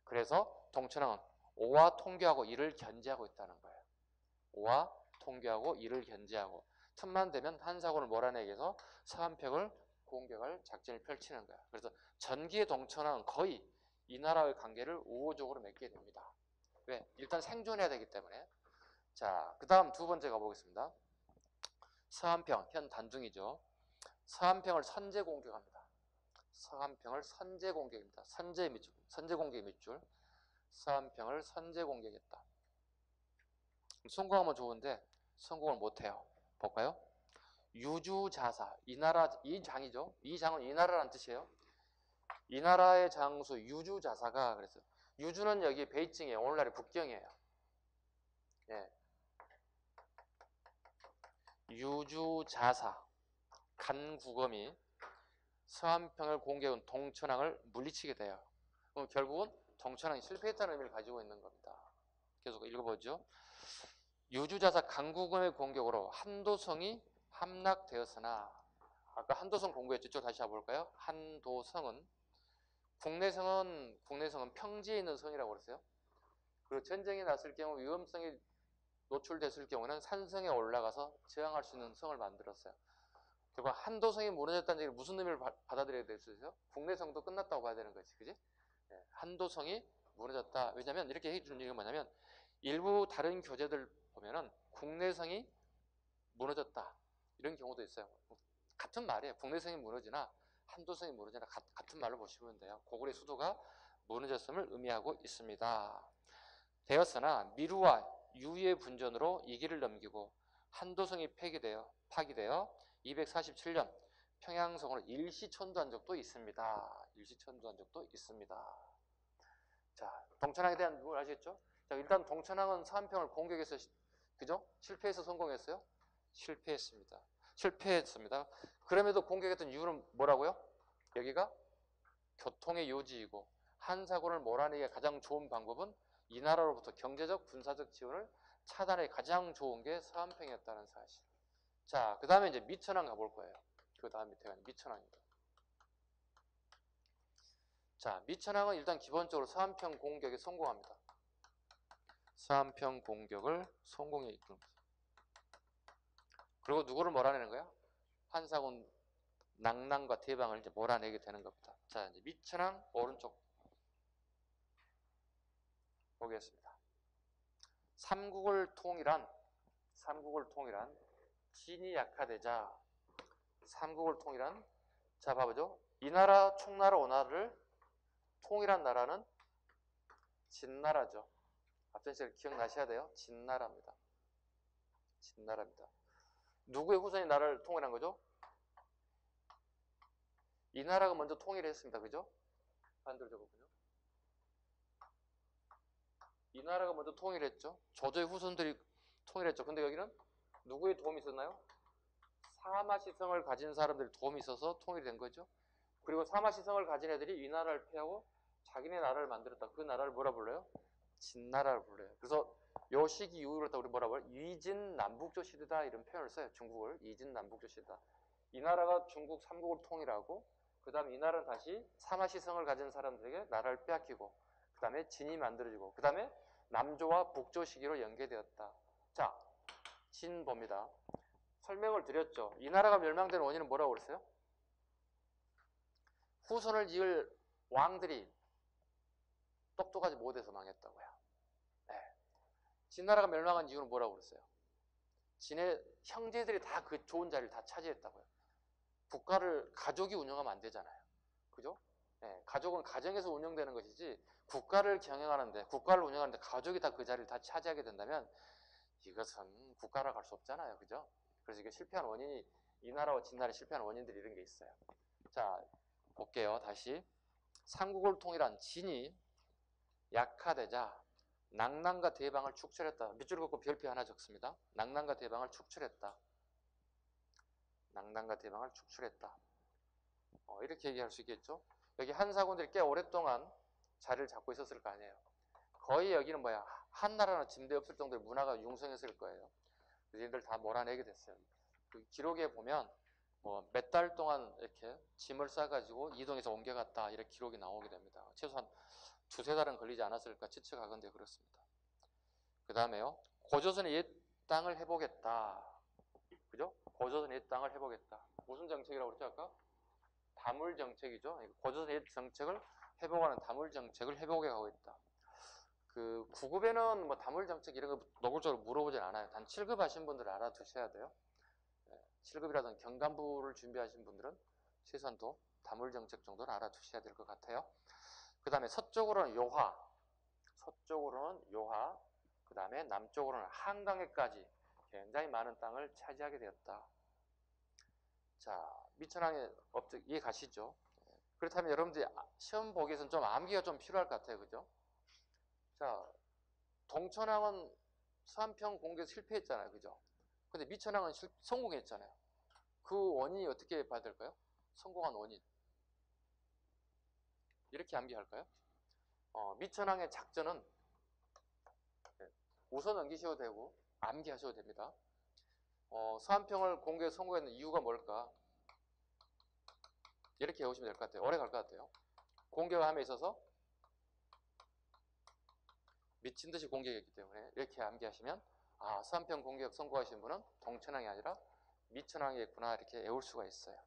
그래서 동천왕은 오와 통교하고 이를 견제하고 있다는 거예요. 오와 통교하고 이를 견제하고 틈만 되면 한사군을 몰아내기 위해서 서안평을 공격할 작전을 펼치는 거야. 그래서 전기의 동천왕은 거의 이 나라의 관계를 우호적으로 맺게 됩니다. 왜? 일단 생존해야 되기 때문에. 자, 그 다음 두 번째 가보겠습니다. 서안평, 현 단둥이죠. 서안평을 선제 공격합니다. 서안평을 선제 공격입니다. 선제 공격의 밑줄. 서안평을 선제 공격했다. 성공하면 좋은데 성공을 못해요. 볼까요? 유주자사, 이 장이죠. 이 장은 이 나라라는 뜻이에요. 이 나라의 장수 유주자사가 그랬어요. 유주는 여기 베이징이에요. 오늘날의 북경이에요. 예. 유주자사 간구검이 서안평을 공격한 동천왕을 물리치게 돼요. 그럼 결국은 동천왕이 실패했다는 의미를 가지고 있는 겁니다. 계속 읽어보죠. 유주자사 간구검의 공격으로 한도성이 함락되었으나, 아까 한도성 공부했죠? 저 다시 해볼까요? 한도성은 국내성은 평지에 있는 성이라고 그랬어요. 그리고 전쟁이 났을 경우 위험성이 노출됐을 경우는 산성에 올라가서 저항할 수 있는 성을 만들었어요. 결국 한도성이 무너졌다는 얘기를 무슨 의미를 받아들여야 되겠어요? 국내성도 끝났다고 봐야 되는 거지, 그지? 네, 한도성이 무너졌다. 왜냐면 이렇게 해주는 얘기가 뭐냐면 일부 다른 교재들 보면은 국내성이 무너졌다 이런 경우도 있어요. 같은 말이에요. 국내성이 무너지나 한도성이 무너지나 같은 말로 보시면 돼요. 고구려의 수도가 무너졌음을 의미하고 있습니다. 되었으나 미루와 유의 분전으로 이 길을 넘기고 한도성이 파기되어 247년 평양성으로 일시천도한 적도 있습니다. 일시천도한 적도 있습니다. 자, 동천왕에 대한 뭘 아시겠죠? 자, 일단 동천왕은 서안평을 공격해서 그죠? 실패해서 성공했어요? 실패했습니다. 그럼에도 공격했던 이유는 뭐라고요? 여기가 교통의 요지이고 한사군을 몰아내기에 가장 좋은 방법은 이 나라로부터 경제적, 군사적 지원을 차단하기 가장 좋은 게 서안평이었다는 사실. 자, 그 다음에 이제 미천왕 가볼 거예요. 그 다음 밑에가 미천왕입니다. 자, 미천왕은 일단 기본적으로 서안평 공격에 성공합니다. 서안평 공격을 성공에 이끌습니다. 그리고 누구를 몰아내는 거야? 한사군 낭랑과 대방을 이제 몰아내게 되는 겁니다. 자, 이제 미천왕 오른쪽 보겠습니다. 삼국을 통일한 진이 약화되자 자, 봐보죠. 이 나라 총나라 오나라를 통일한 나라는 진나라죠. 앞전 시절 기억나셔야 돼요. 진나라입니다. 누구의 후손이 나라를 통일한 거죠? 이 나라가 먼저 통일했습니다. 그죠? 반대로 적어보죠. 이 나라가 먼저 통일했죠. 조조의 후손들이 통일했죠. 근데 여기는 누구의 도움이 있었나요? 사마시성을 가진 사람들의 도움이 있어서 통일이 된 거죠. 그리고 사마시성을 가진 애들이 이 나라를 패하고 자기네 나라를 만들었다. 그 나라를 뭐라 불러요? 진나라를 불러요. 그래서 요 시기 이후로 우리 뭐라고 해요? 이진남북조 시대다 이런 표현을 써요. 중국을 이진남북조 시대다. 이 나라가 중국 삼국을 통일하고 그 다음에 이 나라는 다시 사마시성을 가진 사람들에게 나라를 빼앗기고 그 다음에 진이 만들어지고 그 다음에 남조와 북조 시기로 연계되었다. 자, 진 봅니다. 설명을 드렸죠. 이 나라가 멸망되는 원인은 뭐라고 그랬어요? 후손을 이을 왕들이 똑똑하지 못해서 망했다고요. 네. 진나라가 멸망한 이유는 뭐라고 그랬어요? 진의 형제들이 다 그 좋은 자리를 다 차지했다고요. 국가를 가족이 운영하면 안 되잖아요. 그죠? 네. 가족은 가정에서 운영되는 것이지 국가를 경영하는데 국가를 운영하는데 가족이 다 그 자리를 다 차지하게 된다면 이것은 국가라 갈 수 없잖아요. 그죠? 그래서 이게 실패한 원인이 이 나라와 진나라의 실패한 원인들이 이런 게 있어요. 자, 볼게요. 다시 삼국을 통일한 진이 약화되자 낭랑과 대방을 축출했다. 밑줄 긋고 별표 하나 적습니다. 낭랑과 대방을 축출했다. 낭랑과 대방을 축출했다. 이렇게 얘기할 수 있겠죠. 여기 한사군들이 꽤 오랫동안 자리를 잡고 있었을 거 아니에요. 거의 여기는 뭐야, 한 나라나 짐대 없을 정도의 문화가 융성했을 거예요. 그래서 얘들 다 몰아내게 됐어요. 그 기록에 보면 뭐 몇 달 동안 이렇게 짐을 싸가지고 이동해서 옮겨갔다 이렇게 기록이 나오게 됩니다. 최소한 두세 달은 걸리지 않았을까 추측하건대 그렇습니다. 그 다음에요, 고조선의 옛 땅을 해보겠다. 그죠? 고조선의 옛 땅을 해보겠다. 무슨 정책이라고 그랬죠 아까? 다물 정책이죠. 고조선의 옛 정책을 회복하는 다물 정책을 회복해 가고 있다. 그 9급에는 뭐 다물 정책 이런 거 노골적으로 물어보진 않아요. 단 7급 하신 분들은 알아두셔야 돼요. 7급이라든 경간부를 준비하신 분들은 최소한 또 다물 정책 정도는 알아두셔야 될 것 같아요. 그 다음에 서쪽으로는 요하, 그 다음에 남쪽으로는 한강에까지 굉장히 많은 땅을 차지하게 되었다. 자, 미천왕의 업적 이해 가시죠? 그렇다면 여러분들이 시험 보기에서는 좀 암기가 좀 필요할 것 같아요. 그죠? 자, 동천왕은 서한평 공개에서 실패했잖아요. 그죠? 근데 미천왕은 성공했잖아요. 그 원인이 어떻게 봐야 될까요? 성공한 원인. 이렇게 암기할까요? 미천왕의 작전은 웃어 넘기셔도 되고 암기하셔도 됩니다. 서한평을 공개에 성공했는 이유가 뭘까? 이렇게 해오시면 될 것 같아요. 오래 갈 것 같아요. 공격함에 있어서 미친 듯이 공격했기 때문에 이렇게 암기하시면 아, 서한평 공격 성공하신 분은 동천왕이 아니라 미천왕이었구나 이렇게 외울 수가 있어요.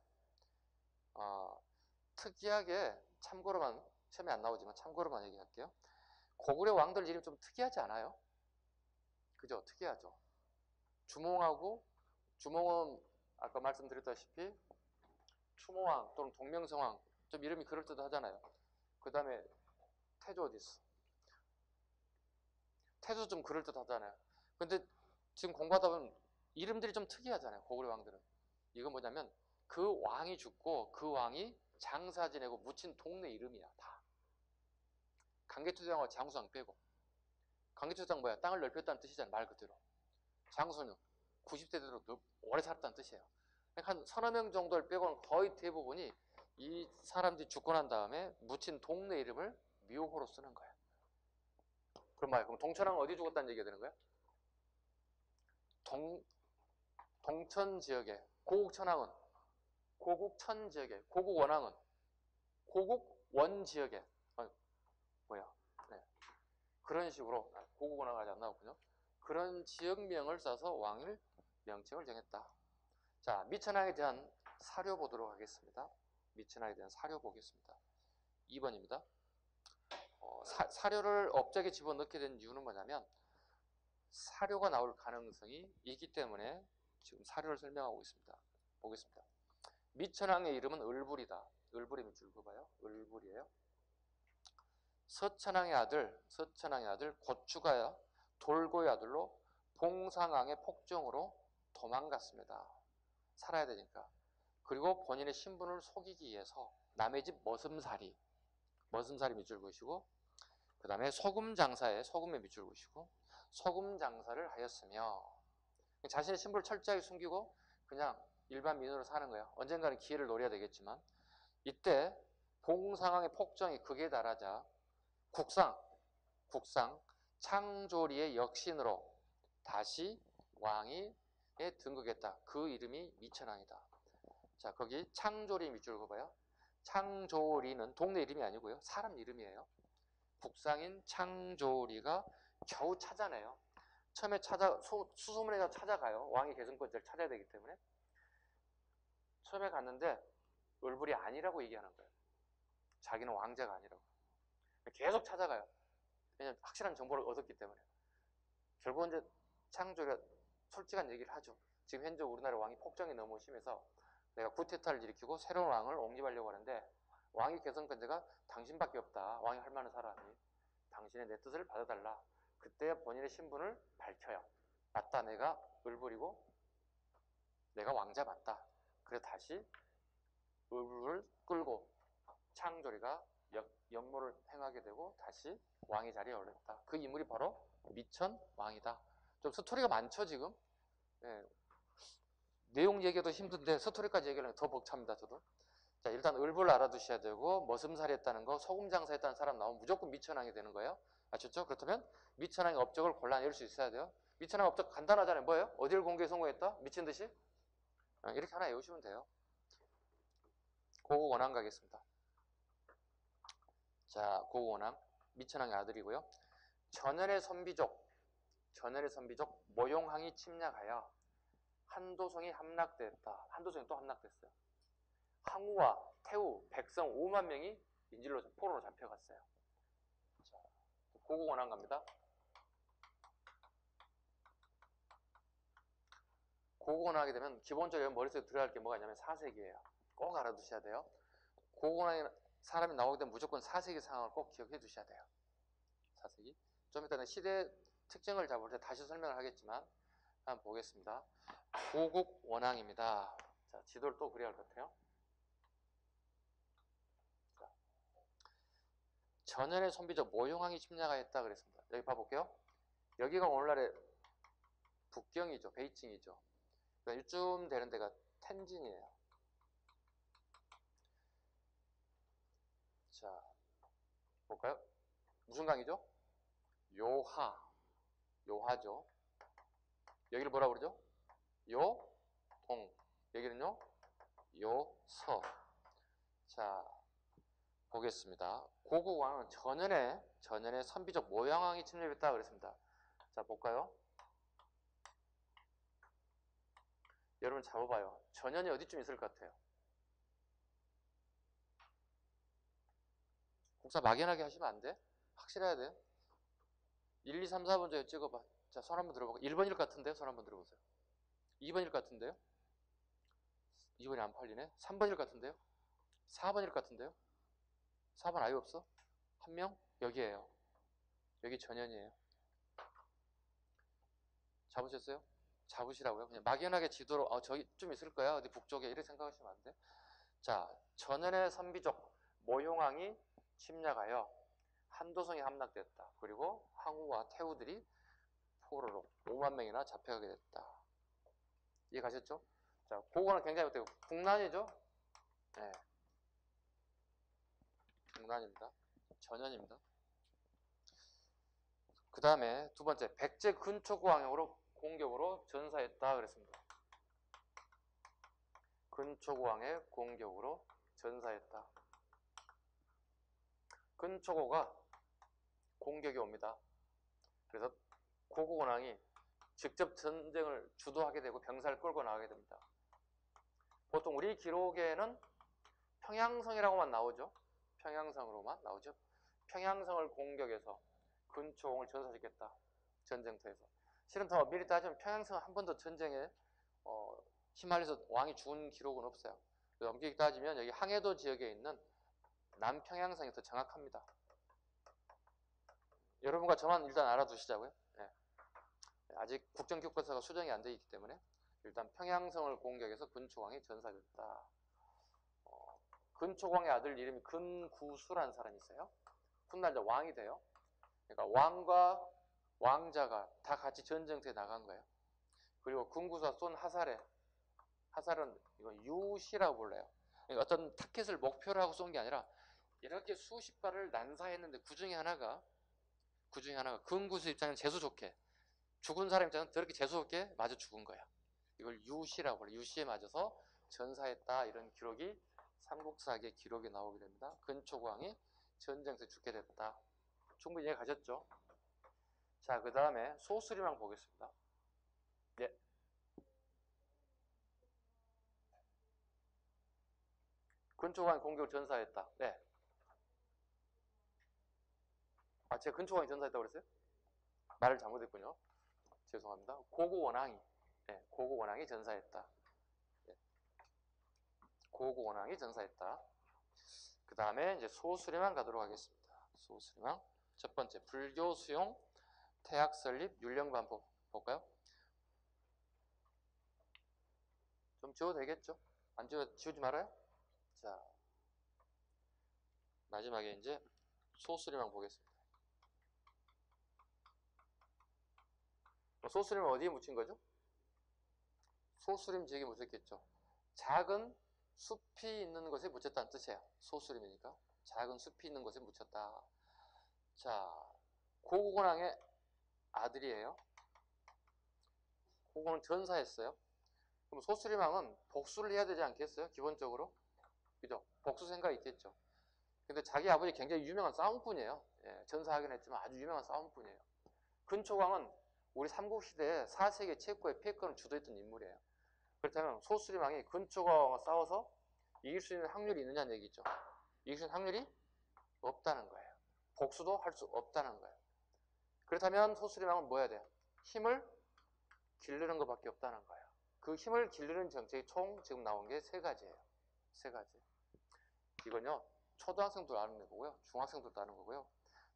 특이하게 참고로만 시험에 안 나오지만 참고로만 얘기할게요. 고구려 왕들 이름 좀 특이하지 않아요? 그죠? 특이하죠. 주몽은 아까 말씀드렸다시피 추모왕 또는 동명성왕 좀 이름이 그럴듯하잖아요. 그 다음에 태조 어디 있어? 태조 좀 그럴듯하잖아요. 근데 지금 공부하다 보면 이름들이 좀 특이하잖아요. 고구려 왕들은. 이건 뭐냐면 그 왕이 죽고 그 왕이 장사 지내고 묻힌 동네 이름이야. 다. 강개투장과 장수왕 빼고. 강개투장 뭐야? 땅을 넓혔다는 뜻이잖아요. 말 그대로. 장수는 90대 대로 오래 살았다는 뜻이에요. 한 서너 명 정도를 빼고는 거의 대부분이 이 사람들이 죽고 난 다음에 묻힌 동네 이름을 미호로 쓰는 거예요. 그럼 동천왕은 어디 죽었다는 얘기가 되는 거야? 동천 지역에, 고국천왕은 고국천 지역에, 고국원왕은 고국원 지역에, 네. 그런 식으로 고국원왕은 아직 안 나왔군요. 그런 지역명을 써서 왕일 명칭을 정했다. 자, 미천왕에 대한 사료 보도록 하겠습니다. 미천왕에 대한 사료 보겠습니다. 2번입니다. 사료를 업적에 집어넣게 된 이유는 뭐냐면 사료가 나올 가능성이 있기 때문에 지금 사료를 설명하고 있습니다. 보겠습니다. 미천왕의 이름은 을불이다. 을불이 밑줄 그어봐요. 을불이에요. 서천왕의 아들 고추가 돌고의 아들로 봉상왕의 폭정으로 도망갔습니다. 살아야 되니까. 그리고 본인의 신분을 속이기 위해서 남의 집 머슴살이 밑줄 그으시고 그 다음에 소금에 밑줄 그으시고 소금 장사를 하였으며 자신의 신분을 철저하게 숨기고 그냥 일반 민으로 사는 거예요. 언젠가는 기회를 노려야 되겠지만 이때 봉상왕의 폭정이 극에 달하자 국상 창조리의 역신으로 다시 왕위에 등극했다. 그 이름이 미천왕이다. 자, 거기 창조리 밑줄 그어봐요. 창조리는 동네 이름이 아니고요. 사람 이름이에요. 국상인 창조리가 겨우 찾아내요. 처음에 수소문해서 찾아가요. 왕위 계승권자를 찾아야 되기 때문에. 처음에 갔는데 을불이 아니라고 얘기하는 거예요. 자기는 왕자가 아니라고. 계속 찾아가요. 왜냐면 확실한 정보를 얻었기 때문에. 결국은 이제 창조리가 솔직한 얘기를 하죠. 지금 현재 우리나라 왕위 폭정이 너무 심해서 내가 쿠데타를 일으키고 새로운 왕을 옹립하려고 하는데 왕위 계승권자가 당신밖에 없다. 왕위 할 만한 사람이. 당신의 내 뜻을 받아달라. 그때 본인의 신분을 밝혀요. 맞다. 내가 을불이고 내가 왕자 맞다. 그래서 다시 을불을 끌고 창조리가 역모를 행하게 되고 다시 왕의 자리에 올랐다. 그 인물이 바로 미천왕이다. 좀 스토리가 많죠 지금? 네. 내용 얘기도 힘든데 스토리까지 얘기하면 더 벅찹니다. 저도. 자, 일단 을불 알아두셔야 되고 머슴살이 했다는 거, 소금장사 했다는 사람 나오면 무조건 미천왕이 되는 거예요. 아셨죠? 그렇다면 미천왕의 업적을 골라낼 수 있어야 돼요. 미천왕 업적 간단하잖아요. 뭐예요? 어딜 공개에 성공했다? 미친 듯이? 이렇게 하나 외우시면 돼요. 고국 원왕 가겠습니다. 자, 고국 원왕 미천왕의 아들이고요. 전현의 선비족 모용항이 침략하여 한도성이 함락됐다. 한도성이 또 함락됐어요. 항우와 태우, 백성 5만 명이 인질로 포로로 잡혀갔어요. 자, 고국 원왕 갑니다. 고국 원왕하게 되면 기본적으로 머릿속에 들어갈 게 뭐가 있냐면 사색이에요. 꼭 알아두셔야 돼요. 고국 원왕에 사람이 나오게 되면 무조건 사색의 상황을 꼭 기억해 두셔야 돼요. 사색이. 좀 이따는 시대 특징을 잡을 때 다시 설명을 하겠지만 한번 보겠습니다. 고국 원왕입니다. 자, 지도를 또 그려야 할 것 같아요. 자, 전현의 선비족 모용항이 침략하였다 그랬습니다. 여기 봐볼게요. 여기가 오늘날의 북경이죠. 베이징이죠. 그러니까 이쯤 되는 데가 텐진이에요. 자, 볼까요? 무슨 강이죠? 요하죠. 여기를 뭐라고 그러죠? 요동. 여기는요? 요서. 자, 보겠습니다. 고국왕은 전현의 선비족 모양왕이 침략했다 그랬습니다. 자, 볼까요? 여러분 잡아봐요. 전현이 어디쯤 있을 것 같아요? 국사 막연하게 하시면 안 돼. 확실해야 돼. 1, 2, 3, 4번 저기 찍어봐. 자, 손 한번 들어볼까요? 1번일 것 같은데요? 손 한번 들어보세요. 2번일 것 같은데요? 2번이 안 팔리네? 3번일 것 같은데요? 4번일 것 같은데요? 4번 아예 없어? 한 명? 여기에요. 여기 전현이에요. 잡으셨어요? 잡으시라고요? 그냥 막연하게 지도로 저기 좀 있을 거야. 어디 북쪽에 이렇게 생각하시면 안 돼. 자, 전현의 선비족 모용왕이 침략하여 한도성이 함락됐다. 그리고 항우와 태우들이 포로로 5만 명이나 잡혀가게 됐다. 이해 가셨죠? 자, 그거는 굉장히 어때요? 국난이죠? 네. 국난입니다. 전현입니다. 그 다음에 두 번째, 백제 근초고왕으로 공격으로 전사했다 그랬습니다. 근초고왕의 공격으로 전사했다. 근초고가 공격이 옵니다. 그래서 고국원왕이 직접 전쟁을 주도하게 되고 병사를 끌고 나가게 됩니다. 보통 우리 기록에는 평양성이라고만 나오죠. 평양성으로만 나오죠. 평양성을 공격해서 근초공을 전사시켰다. 전쟁터에서. 실은 더 미리 따지면 평양성은 한 번도 전쟁에 휘말려서 왕이 죽은 기록은 없어요. 엄격히 따지면 여기 항해도 지역에 있는 남평양성이 더 정확합니다. 여러분과 저만 일단 알아두시자고요. 네. 아직 국정교과서가 수정이 안 되어 있기 때문에 일단 평양성을 공격해서 근초광이 전사됐다. 근초광의 아들 이름이 근구수라는 사람이 있어요. 훗날 왕이 돼요. 그러니까 왕과 왕자가 다 같이 전쟁터에 나간 거예요. 그리고 근구수가 쏜 화살은 이건 유시라고 불러요. 그러니까 어떤 타켓을 목표로 하고 쏜 게 아니라 이렇게 수십 발을 난사했는데 그 중에 하나가 그 중에 하나가 근구수 입장에는 재수 좋게, 죽은 사람 입장에는 더럽게 재수 없게 맞아 죽은 거야. 이걸 유시라고 그래. 유시에 맞아서 전사했다, 이런 기록이 삼국사기의 기록에 나오게 됩니다. 근초광이 전쟁에서 죽게 됐다. 충분히 이해 가셨죠? 자, 그 다음에 소수리만 보겠습니다. 예. 근초광이 공격을 전사했다. 네. 아, 제가 근초광이 전사했다고 그랬어요? 말을 잘못했군요. 죄송합니다. 고구원왕이, 네, 고구원왕이 전사했다. 네. 고구원왕이 전사했다. 그 다음에 이제 소수리만 가도록 하겠습니다. 소수리만. 첫 번째, 불교 수용, 태학 설립, 율령반포 볼까요? 좀 지워도 되겠죠? 안 지우지 말아요? 자, 마지막에 이제 소수리만 보겠습니다. 소수림은 어디에 묻힌 거죠? 소수림 지역에 묻혔겠죠. 작은 숲이 있는 곳에 묻혔다는 뜻이에요. 소수림이니까. 작은 숲이 있는 곳에 묻혔다. 자, 고구곤왕의 아들이에요. 고구곤은 전사했어요. 그럼 소수림왕은 복수를 해야 되지 않겠어요? 기본적으로. 그죠? 복수 생각이 있겠죠. 근데 자기 아버지 굉장히 유명한 싸움꾼이에요. 예, 전사하긴 했지만 아주 유명한 싸움꾼이에요. 근초광은 우리 삼국시대에 4세기 최고의 패권을 주도했던 인물이에요. 그렇다면 소수림왕이 근초광과 싸워서 이길 수 있는 확률이 있느냐는 얘기죠. 이길 수 있는 확률이 없다는 거예요. 복수도 할 수 없다는 거예요. 그렇다면 소수림왕은 뭐 해야 돼요? 힘을 기르는 것밖에 없다는 거예요. 그 힘을 기르는 정책이 총 지금 나온 게 세 가지예요. 세 가지. 이건요, 초등학생도 아는 거고요, 중학생들도 아는 거고요,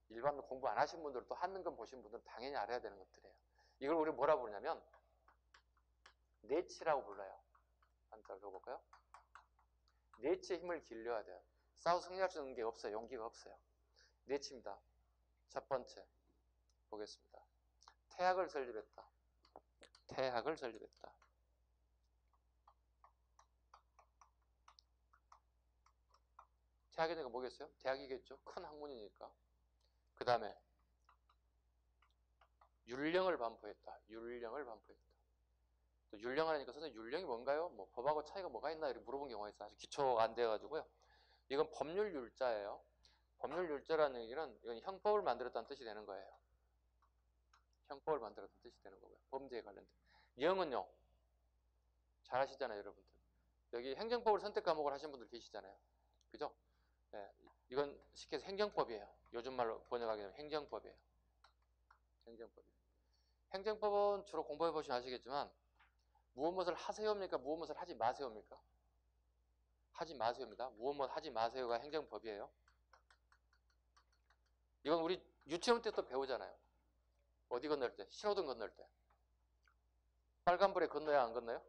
일반 공부 안 하신 분들도 한능금 보신 분들은 당연히 알아야 되는 것들이에요. 이걸 우리 뭐라 부르냐면 내치라고 불러요. 한자 읽어볼까요? 내치의 힘을 길러야 돼요. 싸워서 승리할 수 있는 게 없어요. 용기가 없어요. 내치입니다. 첫 번째 보겠습니다. 태학을 설립했다. 태학을 설립했다. 태학이니까 뭐겠어요? 대학이겠죠. 큰 학문이니까. 그 다음에 율령을 반포했다. 율령을 반포했다. 또 율령하니까 선생님 율령이 뭔가요? 뭐 법하고 차이가 뭐가 있나 이렇게 물어본 경우가 있어요. 아직 기초가 안 돼가지고요. 이건 법률 율자예요. 법률 율자라는 얘기는 이건 형법을 만들었다는 뜻이 되는 거예요. 형법을 만들었다는 뜻이 되는 거고요. 범죄에 관련된. 영은요. 잘 아시잖아요, 여러분들. 여기 행정법을 선택 과목을 하신 분들 계시잖아요. 그죠? 네, 이건 쉽게 해서 행정법이에요. 요즘 말로 번역하게 되면 행정법이에요. 행정법이에요. 행정법은 주로 공부해 보시면 아시겠지만 무엇을 하세요입니까? 무엇을 하지 마세요입니까? 하지 마세요입니다. 무엇 하지 마세요가 행정법이에요. 이건 우리 유치원 때 또 배우잖아요. 어디 건널 때? 신호등 건널 때. 빨간불에 건너야 안 건너요?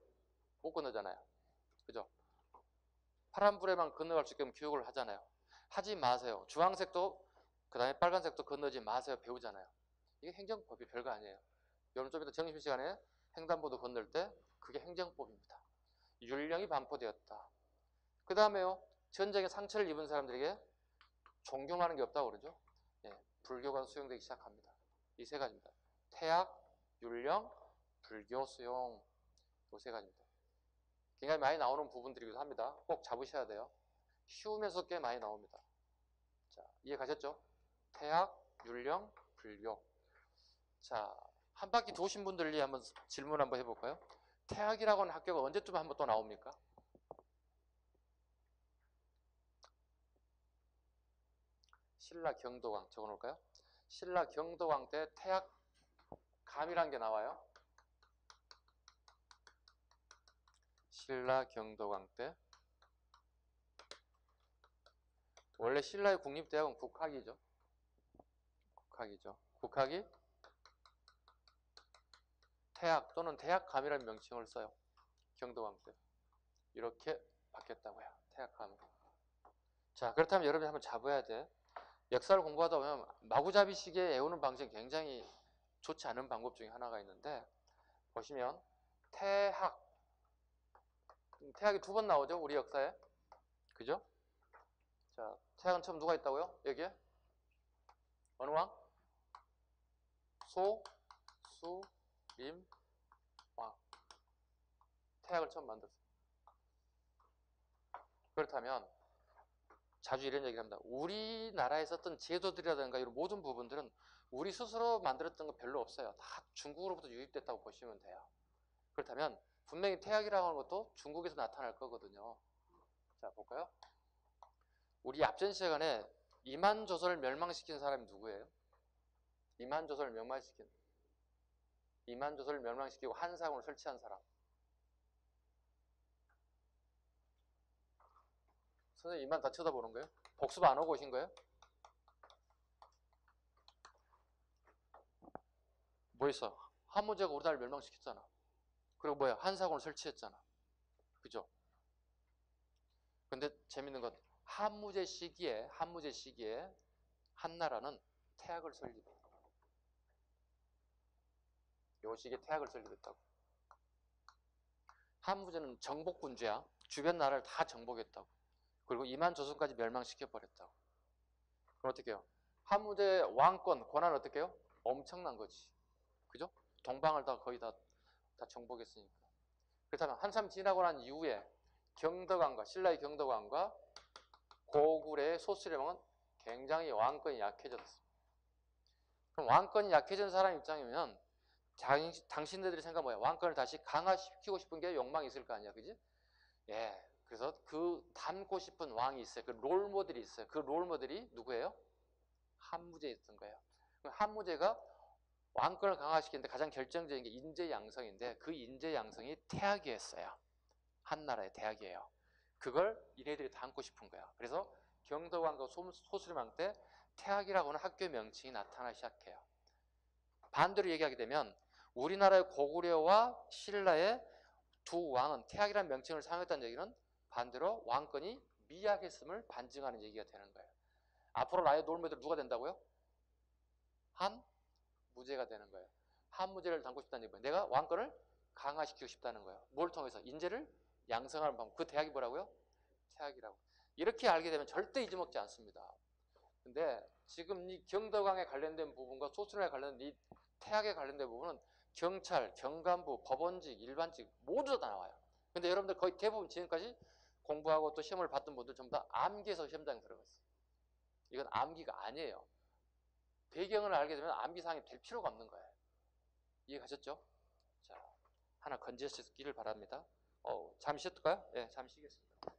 못 건너잖아요. 그죠? 파란불에만 건너갈 수 있게 교육을 하잖아요. 하지 마세요. 주황색도 그 다음에 빨간색도 건너지 마세요. 배우잖아요. 이게 행정법이 별거 아니에요. 여러분 좀 이따 점심시간에 횡단보도 건널 때 그게 행정법입니다. 율령이 반포되었다. 그 다음에요. 전쟁에 상처를 입은 사람들에게 존경하는 게 없다고 그러죠. 예, 불교가 수용되기 시작합니다. 이 세 가지입니다. 태학, 율령, 불교 수용. 이 세 가지입니다. 굉장히 많이 나오는 부분들이기도 합니다. 꼭 잡으셔야 돼요. 쉬우면서 꽤 많이 나옵니다. 자, 이해 가셨죠? 태학, 율령, 불교. 자, 한 바퀴 도신 분들이 한번 질문 한번 해볼까요? 태학이라고 하는 학교가 언제쯤 한번 또 나옵니까? 신라 경도왕 적어놓을까요? 신라 경도왕 때 태학감이라는 게 나와요. 신라 경도왕 때. 원래 신라의 국립대학은 국학이죠. 국학이죠. 국학이 태학 또는 태학감이라는 명칭을 써요. 경도왕 때. 이렇게 바뀌었다고요. 태학감으로. 자, 그렇다면 여러분이 한번 잡아야 돼. 역사를 공부하다 보면 마구잡이식의 애우는 방식이 굉장히 좋지 않은 방법 중에 하나가 있는데, 보시면 태학이 두 번 나오죠, 우리 역사에. 그죠? 자, 태학은 처음 누가 있다고요? 여기에? 어느 왕? 소, 수, 림, 왕. 태학을 처음 만들었어요. 그렇다면 자주 이런 얘기를 합니다. 우리나라에 썼던 제도들이라든가 이런 모든 부분들은 우리 스스로 만들었던 거 별로 없어요. 다 중국으로부터 유입됐다고 보시면 돼요. 그렇다면 분명히 태학이라고 하는 것도 중국에서 나타날 거거든요. 자, 볼까요? 우리 앞전 시간에 이만조선을 멸망시킨 사람이 누구예요? 이만조선을 멸망시키고 한사군을 설치한 사람. 선생님 이만 다 쳐다보는 거예요? 복습 안 하고 오신 거예요? 뭐 있어? 한무제가 우리나라를 멸망시켰잖아. 그리고 뭐야? 한사군을 설치했잖아. 그죠? 근데 재밌는 건 한무제 시기에 한나라는 태학을 설립해. 요 시기에 태학을 설립했다고. 한무제는 정복군주야. 주변 나라를 다 정복했다고. 그리고 이만조선까지 멸망시켜버렸다고. 그럼 어떻게 해요? 한무제 왕권, 권한은 어떻게 해요? 엄청난 거지. 그죠? 동방을 다 거의 다 정복했으니까. 그렇다면 한참 지나고 난 이후에 경덕왕과 신라의 경덕왕과 고구려의 소수령은 굉장히 왕권이 약해졌어. 그럼 왕권이 약해진 사람 입장이면 당신들이 생각 뭐야? 왕권을 다시 강화시키고 싶은 게 욕망이 있을 거 아니야, 그지? 예. 그래서 그 닮고 싶은 왕이 있어요. 그 롤모델이 있어요. 그 롤모델이 누구예요? 한무제였던 거예요. 한무제가 왕권을 강화시키는데 가장 결정적인 게 인재 양성인데 그 인재 양성이 태학이었어요. 한나라의 태학이에요. 그걸 얘네들이 담고 싶은 거야. 그래서 경덕왕과 소수림왕 때 태학이라고 하는 학교 명칭이 나타나기 시작해요. 반대로 얘기하게 되면 우리나라의 고구려와 신라의 두 왕은 태학이라는 명칭을 사용했다는 얘기는 반대로 왕권이 미약했음을 반증하는 얘기가 되는 거예요. 앞으로 나의 롤모델 누가 된다고요? 한무제가 되는 거예요. 한무제를 담고 싶다는 얘기예요. 내가 왕권을 강화시키고 싶다는 거예요. 뭘 통해서? 인재를 양성하는 방법. 그 대학이 뭐라고요? 태학이라고. 이렇게 알게 되면 절대 잊어먹지 않습니다. 근데 지금 이 경덕왕에 관련된 부분과 소수령에 관련된 이 태학에 관련된 부분은 경찰, 경관부, 법원직, 일반직 모두 다 나와요. 근데 여러분들 거의 대부분 지금까지 공부하고 또 시험을 봤던 분들 전부 다 암기해서 시험장에 들어갔어요. 이건 암기가 아니에요. 배경을 알게 되면 암기사항이 될 필요가 없는 거예요. 이해가셨죠? 자, 하나 건지시기를 바랍니다. 잠시 쉬었을까요? 네, 잠시 쉬겠습니다.